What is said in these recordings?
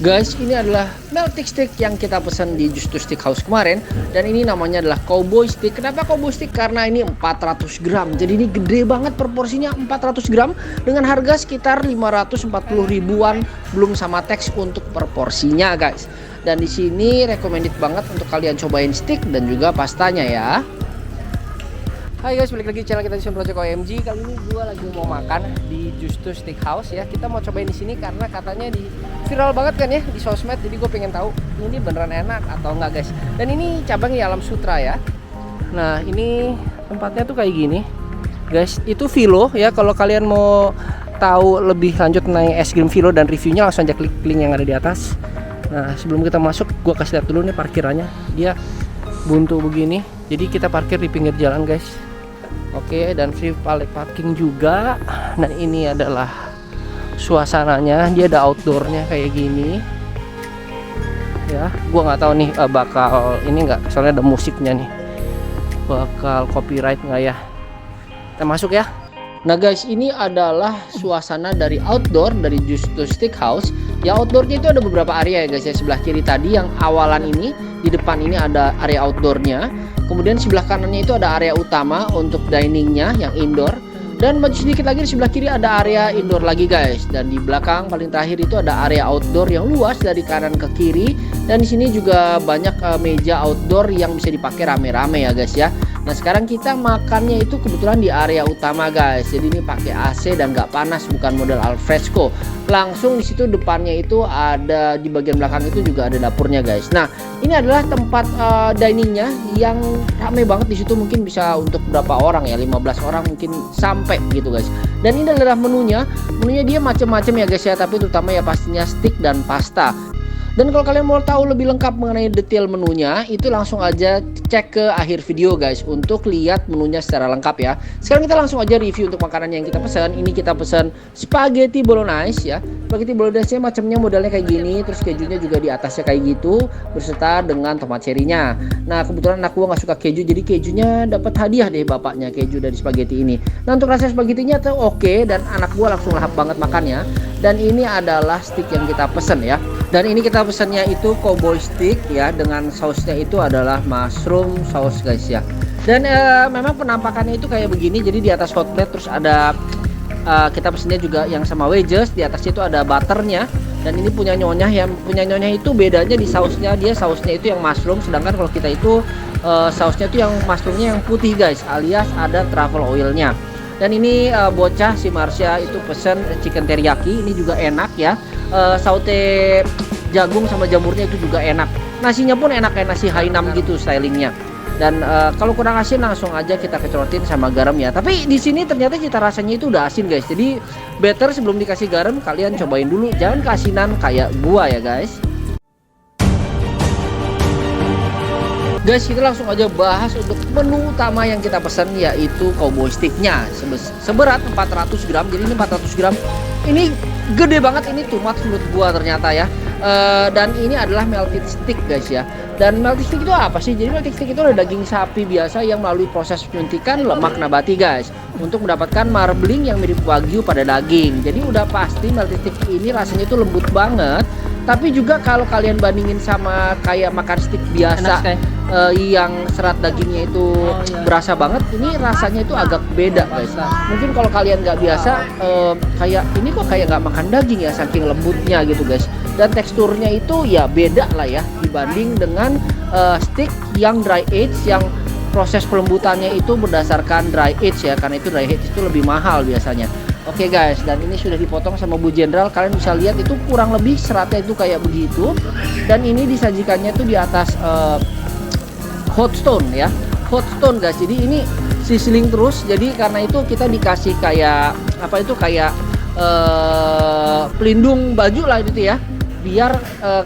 Guys, ini adalah melting stick yang kita pesan di Justus Stick House kemarin. Dan ini namanya adalah cowboy stick. Kenapa cowboy stick? Karena ini 400 gram. Jadi ini gede banget proporsinya, 400 gram. Dengan harga sekitar 540 ribuan, belum sama teks untuk per porsinya guys. Dan di sini recommended banget untuk kalian cobain stick dan juga pastanya ya. Hai guys, balik lagi di channel kita di Project OMG. Kali ini gue lagi mau makan di Justus Stick House ya. Kita mau cobain di sini karena katanya di viral banget kan ya di sosmed. Jadi gue pengen tahu ini beneran enak atau enggak guys. Dan ini cabang di Alam Sutra ya. Nah ini tempatnya tuh kayak gini guys. Itu Vilo ya. Kalau kalian mau tahu lebih lanjut tentang es krim Vilo dan reviewnya, langsung aja klik link yang ada di atas. Nah sebelum kita masuk, gue kasih lihat dulu nih parkirannya. Dia buntu begini. Jadi kita parkir di pinggir jalan guys. Oke, dan free valet parking juga. Dan ini adalah suasananya. Dia ada outdoornya kayak gini. Ya, gua nggak tahu nih bakal ini nggak, soalnya ada musiknya nih. Bakal copyright nggak ya? Kita masuk ya. Nah guys, ini adalah suasana dari outdoor dari Justus Stick House. Ya outdoornya itu ada beberapa area ya guys ya. Sebelah kiri tadi yang awalan ini, di depan ini ada area outdoornya. Kemudian sebelah kanannya itu ada area utama untuk diningnya yang indoor. Dan maju sedikit lagi di sebelah kiri ada area indoor lagi guys. Dan di belakang paling terakhir itu ada area outdoor yang luas dari kanan ke kiri. Dan di sini juga banyak meja outdoor yang bisa dipakai rame-rame ya guys ya. Nah sekarang kita makannya itu kebetulan di area utama guys. Jadi ini pakai AC dan nggak panas, bukan model al fresco. Langsung di situ depannya itu ada, di bagian belakang itu juga ada dapurnya guys. Nah ini adalah tempat diningnya yang rame banget di situ, mungkin bisa untuk berapa orang ya, 15 orang mungkin sampai gitu guys. Dan ini adalah menunya dia macam-macam ya guys ya, tapi terutama ya pastinya stick dan pasta. Dan kalau kalian mau tahu lebih lengkap mengenai detail menunya, itu langsung aja cek ke akhir video guys untuk lihat menunya secara lengkap ya. Sekarang kita langsung aja review untuk makanan yang kita pesan. Ini kita pesan spaghetti bolognese ya. Spaghetti bolognese macamnya modelnya kayak gini, terus kejunya juga di atasnya kayak gitu, berserta dengan tomat cherry-nya. Nah kebetulan anak gua nggak suka keju, jadi kejunya dapat hadiah deh bapaknya, keju dari spaghetti ini. Nah untuk rasa spaghettinya tuh oke, dan anak gua langsung lahap banget makannya. Dan ini adalah stick yang kita pesen ya. Dan ini kita pesannya itu cowboy stick ya, dengan sausnya itu adalah mushroom sauce guys ya. Dan memang penampakannya itu kayak begini. Jadi di atas hot plate terus ada kita pesennya juga yang sama wedges, di atasnya itu ada butternya. Dan ini punya nyonya, yang punya nyonya itu bedanya di sausnya, dia sausnya itu yang mushroom, sedangkan kalau kita itu sausnya itu yang mushroomnya yang putih guys, alias ada truffle oilnya. Dan ini bocah si Marsha itu pesen chicken teriyaki, ini juga enak ya. Saute jagung sama jamurnya itu juga enak. Nasinya pun enak kayak nasi Hainam gitu stylingnya. Dan kalau kurang asin langsung aja kita kecorotin sama garam ya. Tapi di sini ternyata cita rasanya itu udah asin guys. Jadi better sebelum dikasih garam kalian cobain dulu, jangan keasinan kayak gua ya guys. Guys, kita langsung aja bahas untuk menu utama yang kita pesan, yaitu cowboy sticknya seberat 400 gram. Jadi ini 400 gram ini gede banget, ini too much menurut gua ternyata ya. Dan ini adalah melted stick guys ya. Dan melted stick itu apa sih? Jadi melted stick itu adalah daging sapi biasa yang melalui proses penyuntikan lemak nabati guys, untuk mendapatkan marbling yang mirip wagyu pada daging. Jadi udah pasti melted stick ini rasanya itu lembut banget. Tapi juga kalau kalian bandingin sama kayak makan stick biasa yang serat dagingnya itu berasa banget, ini rasanya itu agak beda guys. Mungkin kalau kalian nggak biasa kayak ini kok kayak nggak makan daging ya, saking lembutnya gitu guys. Dan teksturnya itu ya beda lah ya dibanding dengan stick yang dry age, yang proses pelembutannya itu berdasarkan dry age ya, karena itu dry age itu lebih mahal biasanya. Oke guys, dan ini sudah dipotong sama Bu Jenderal. Kalian bisa lihat itu kurang lebih seratnya itu kayak begitu. Dan ini disajikannya tuh di atas hot stone ya, hot stone guys. Jadi ini sizzling terus. Jadi karena itu kita dikasih kayak apa itu, kayak pelindung baju lah gitu ya, biar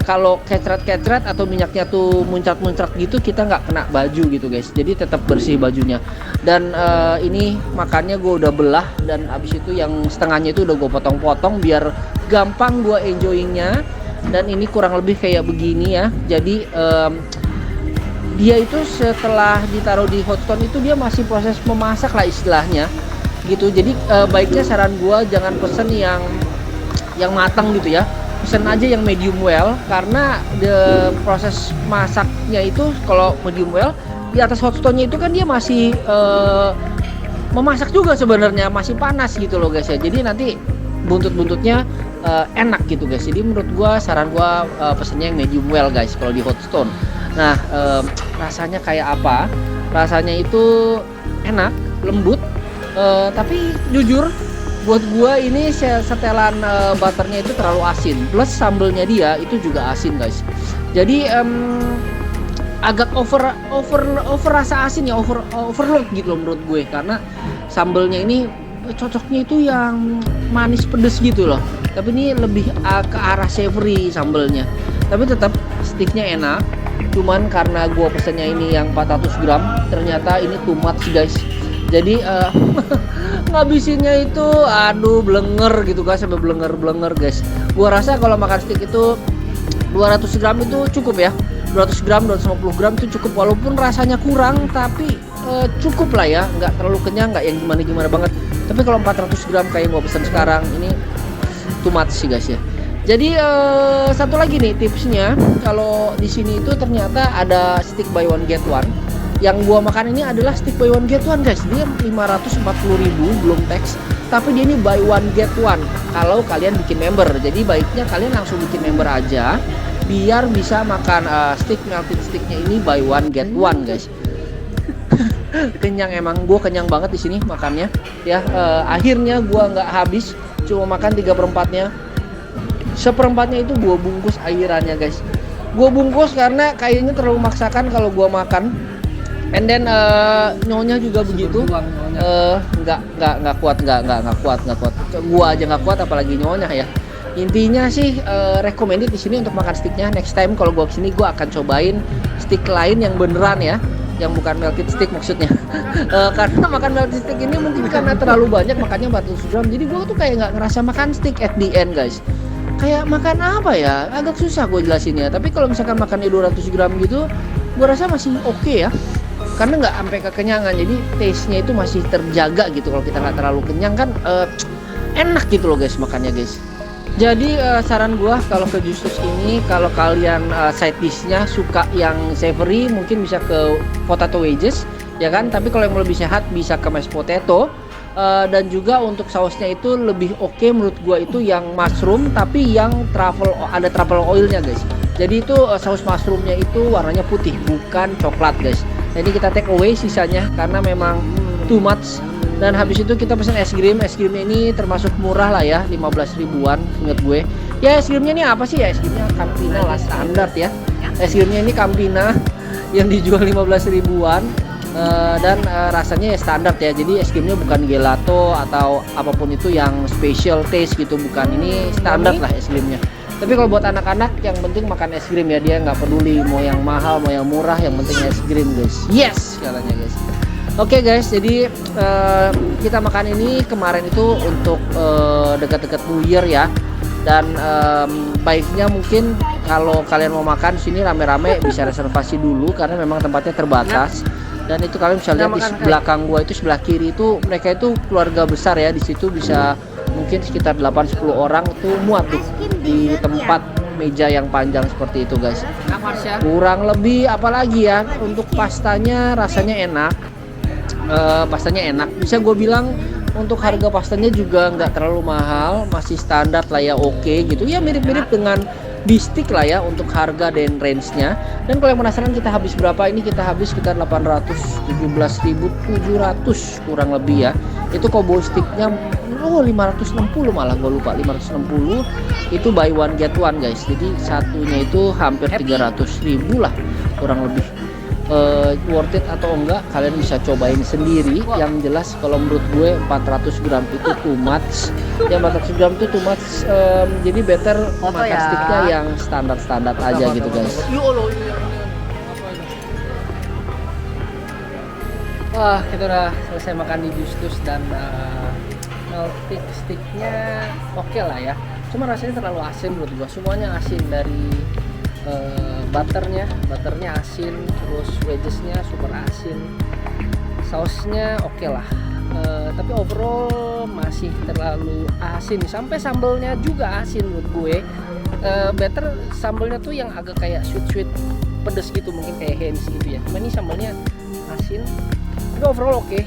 kalau kecret-kecret atau minyaknya tuh muncrat-muncrat gitu, kita nggak kena baju gitu guys. Jadi tetap bersih bajunya. Dan ini makannya gue udah belah, dan abis itu yang setengahnya itu udah gue potong-potong biar gampang gue enjoyingnya. Dan ini kurang lebih kayak begini ya. Jadi dia itu setelah ditaruh di hot stone itu dia masih proses memasak lah istilahnya gitu. Jadi baiknya saran gue jangan pesen yang matang gitu ya. pesen aja yang medium well, karena proses masaknya itu kalau medium well di atas hot stone-nya itu kan dia masih memasak juga sebenarnya, masih panas gitu loh guys ya. Jadi nanti buntut-buntutnya enak gitu guys. Jadi menurut gua, saran gua pesennya yang medium well guys kalau di hot stone. Nah, rasanya kayak apa? Rasanya itu enak, lembut, tapi jujur buat gua ini setelan butternya itu terlalu asin. Plus sambelnya dia itu juga asin guys. Jadi agak over rasa asin ya, overload gitu loh menurut gue, karena sambelnya ini cocoknya itu yang manis pedes gitu loh, tapi ini lebih ke arah savory sambelnya, tapi tetap sticknya enak. Cuman karena gue pesennya ini yang 400 gram, ternyata ini too much guys. Jadi ngabisinnya itu aduh blenger gitu guys, sampai blenger guys. Gue rasa kalau makan stick itu 200 gram itu cukup ya, 200 gram, 250 gram itu cukup, walaupun rasanya kurang tapi cukup lah ya, nggak terlalu kenyang, nggak yang gimana banget. Tapi kalau 400 gram kayak gua pesan sekarang ini too much sih guys ya. Jadi satu lagi nih tipsnya, kalau di sini itu ternyata ada stick buy one get one. Yang gua makan ini adalah stick buy one get one guys. Dia 540.000 belum tax, tapi dia ini buy one get one kalau kalian bikin member. Jadi baiknya kalian langsung bikin member aja, biar bisa makan stick melted sticknya ini buy one get one guys. Kenyang emang, gue kenyang banget di sini makannya ya. Akhirnya gue nggak habis, cuma makan 3/4-nya. Seperempatnya itu gue bungkus airannya guys. Gue bungkus karena kayaknya terlalu maksakan kalau gue makan. And then nyonya juga begitu, nggak kuat. Gue aja nggak kuat, apalagi nyonya ya. Intinya sih recommended di sini untuk makan sticknya. Next time kalau gue kesini gue akan cobain stick lain yang beneran ya, yang bukan melted stick maksudnya. Karena makan melted stick ini mungkin karena terlalu banyak, makannya 400 gram, jadi gue tuh kayak nggak ngerasa makan stick at the end guys. Kayak makan apa ya, agak susah gue jelasinnya. Tapi kalau misalkan makannya 200 gram gitu, gue rasa masih oke ya, karena nggak sampai kekenyangan. Jadi taste-nya itu masih terjaga gitu. Kalau kita nggak terlalu kenyang kan enak gitu loh guys makannya guys. Jadi saran gua kalau ke Justus ini, kalau kalian side dish-nya suka yang savory, mungkin bisa ke potato wedges ya kan. Tapi kalau yang mau lebih sehat bisa ke mashed potato. Dan juga untuk sausnya itu lebih oke menurut gua itu yang mushroom, tapi yang ada truffle oilnya guys. Jadi itu saus mushroomnya itu warnanya putih, bukan coklat guys. Jadi kita take away sisanya karena memang too much. Dan habis itu kita pesan es krim. Es krimnya ini termasuk murah lah ya, 15 ribuan inget gue. Ya es krimnya ini apa sih ya? Es krimnya Campina lah, standar ya. Es krimnya ini Campina yang dijual 15 ribuan. Dan rasanya ya standar ya. Jadi es krimnya bukan gelato atau apapun itu yang special taste gitu, bukan. Ini standar lah es krimnya. Tapi kalau buat anak-anak yang penting makan es krim ya, dia nggak peduli mau yang mahal mau yang murah, yang penting es krim guys. Yes katanya guys. Oke guys, jadi kita makan ini kemarin itu untuk dekat-dekat New Year ya. Dan baiknya mungkin kalau kalian mau makan sini rame-rame bisa reservasi dulu karena memang tempatnya terbatas. Dan itu kalian bisa lihat di belakang gua itu, sebelah kiri itu mereka itu keluarga besar ya. Di situ bisa mungkin sekitar 8-10 orang itu muat tuh di tempat meja yang panjang seperti itu guys. Kurang lebih apalagi ya, untuk pastanya rasanya enak. Pastanya enak, bisa gue bilang untuk harga pastanya juga nggak terlalu mahal, masih standar lah ya, oke gitu ya, mirip-mirip dengan bistik lah ya untuk harga dan range-nya. Dan kalau yang penasaran kita habis berapa, ini kita habis sekitar 817.700 kurang lebih ya. Itu combo sticknya 560 malah, gue lupa, 560 itu buy one get one guys. Jadi satunya itu hampir 300.000 lah kurang lebih. Worth it atau enggak kalian bisa cobain sendiri. Yang jelas kalau menurut gue 400 gram itu too much ya, 400 gram itu too much. Jadi better makan sticknya yang standar-standar aja gitu guys. Wah, kita udah selesai makan di Justus dan melted sticknya oke lah ya, cuma rasanya terlalu asin menurut gua. Semuanya asin, dari butternya asin, terus wedgesnya super asin, sausnya oke lah, tapi overall masih terlalu asin, sampai sambelnya juga asin menurut gue. better sambalnya tuh yang agak kayak sweet pedes gitu, mungkin kayak Heinz gitu ya. Cuma ini sambalnya asin. Tapi overall oke,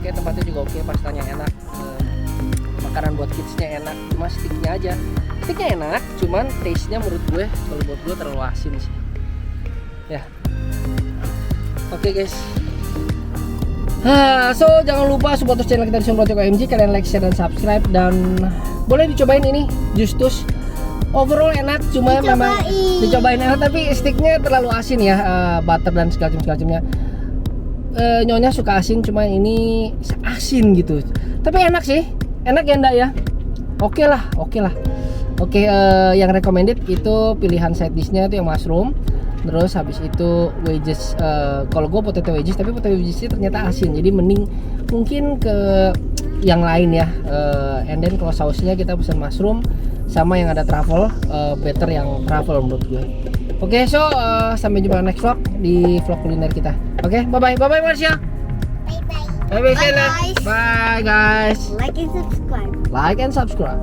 tempatnya juga oke, pastanya enak, makanan buat kidsnya enak. Cuma sticknya enak, cuman taste-nya menurut gue, kalau buat gue terlalu asin sih ya. Oke guys, so jangan lupa support terus channel kita di Sun Project OMG. Kalian like, share, dan subscribe, dan boleh dicobain ini Justus. Overall enak, cuma memang dicobain enak, tapi sticknya terlalu asin ya, butter dan segala macamnya. Nyonya suka asin, cuma ini asin gitu. Tapi enak sih, enak ya ndak ya. Oke lah. Yang recommended itu pilihan side dishnya itu yang mushroom. Terus habis itu wedges, kalau gue potato wedges, tapi potato wedgesnya ternyata asin, jadi mending mungkin ke yang lain ya. And then kalau sausnya kita pesan mushroom sama yang ada truffle, better yang truffle menurut gue. Oke, so sampai jumpa next vlog di vlog kuliner kita. Oke, bye Marsha. Bye guys. Like and subscribe.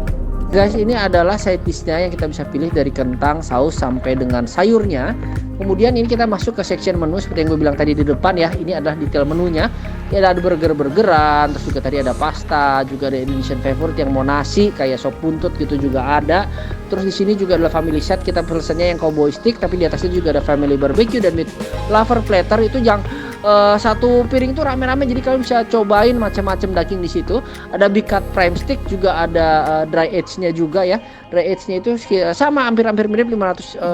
Guys, ini adalah side dishnya yang kita bisa pilih dari kentang, saus, sampai dengan sayurnya. Kemudian ini kita masuk ke section menu seperti yang gue bilang tadi di depan ya. Ini adalah detail menunya. Ini ada burgeran, terus juga tadi ada pasta, juga ada Indonesian favorite yang mau nasi kayak sop buntut gitu juga ada. Terus di sini juga adalah family set, kita pesannya yang cowboy stick, tapi di atasnya juga ada family barbecue dan meat lover platter. Itu yang satu piring itu rame-rame, jadi kalian bisa cobain macam-macam daging di situ. Ada big cut prime stick, juga ada dry age-nya juga ya. Dry age-nya itu sama hampir mirip 560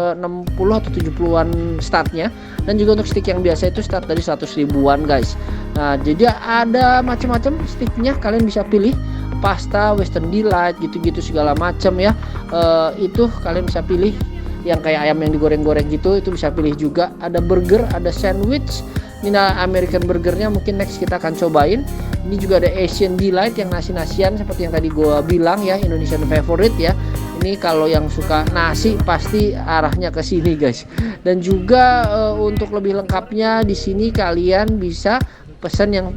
atau 70-an startnya. Dan juga untuk stick yang biasa itu start dari 100 ribuan guys. Nah, jadi ada macam-macam sticknya, kalian bisa pilih pasta, western delight, gitu-gitu segala macam ya. Itu kalian bisa pilih yang kayak ayam yang digoreng-goreng gitu, itu bisa pilih juga. Ada burger, ada sandwich. Ini American burgernya mungkin next kita akan cobain. Ini juga ada Asian delight yang nasi-nasian seperti yang tadi gua bilang ya, Indonesian favorite ya. Ini kalau yang suka nasi pasti arahnya ke sini guys. Dan juga untuk lebih lengkapnya di sini kalian bisa pesan yang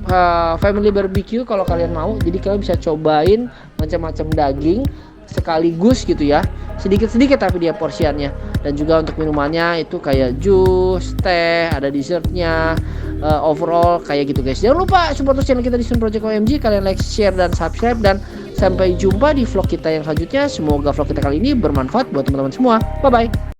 family barbecue kalau kalian mau. Jadi kalian bisa cobain macam-macam daging sekaligus gitu ya, sedikit-sedikit tapi dia porsiannya. Dan juga untuk minumannya itu kayak jus, teh, ada dessertnya, overall kayak gitu guys. Jangan lupa support terus channel kita di Sun Project OMG. Kalian like, share, dan subscribe, dan sampai jumpa di vlog kita yang selanjutnya. Semoga vlog kita kali ini bermanfaat buat teman-teman semua. Bye bye.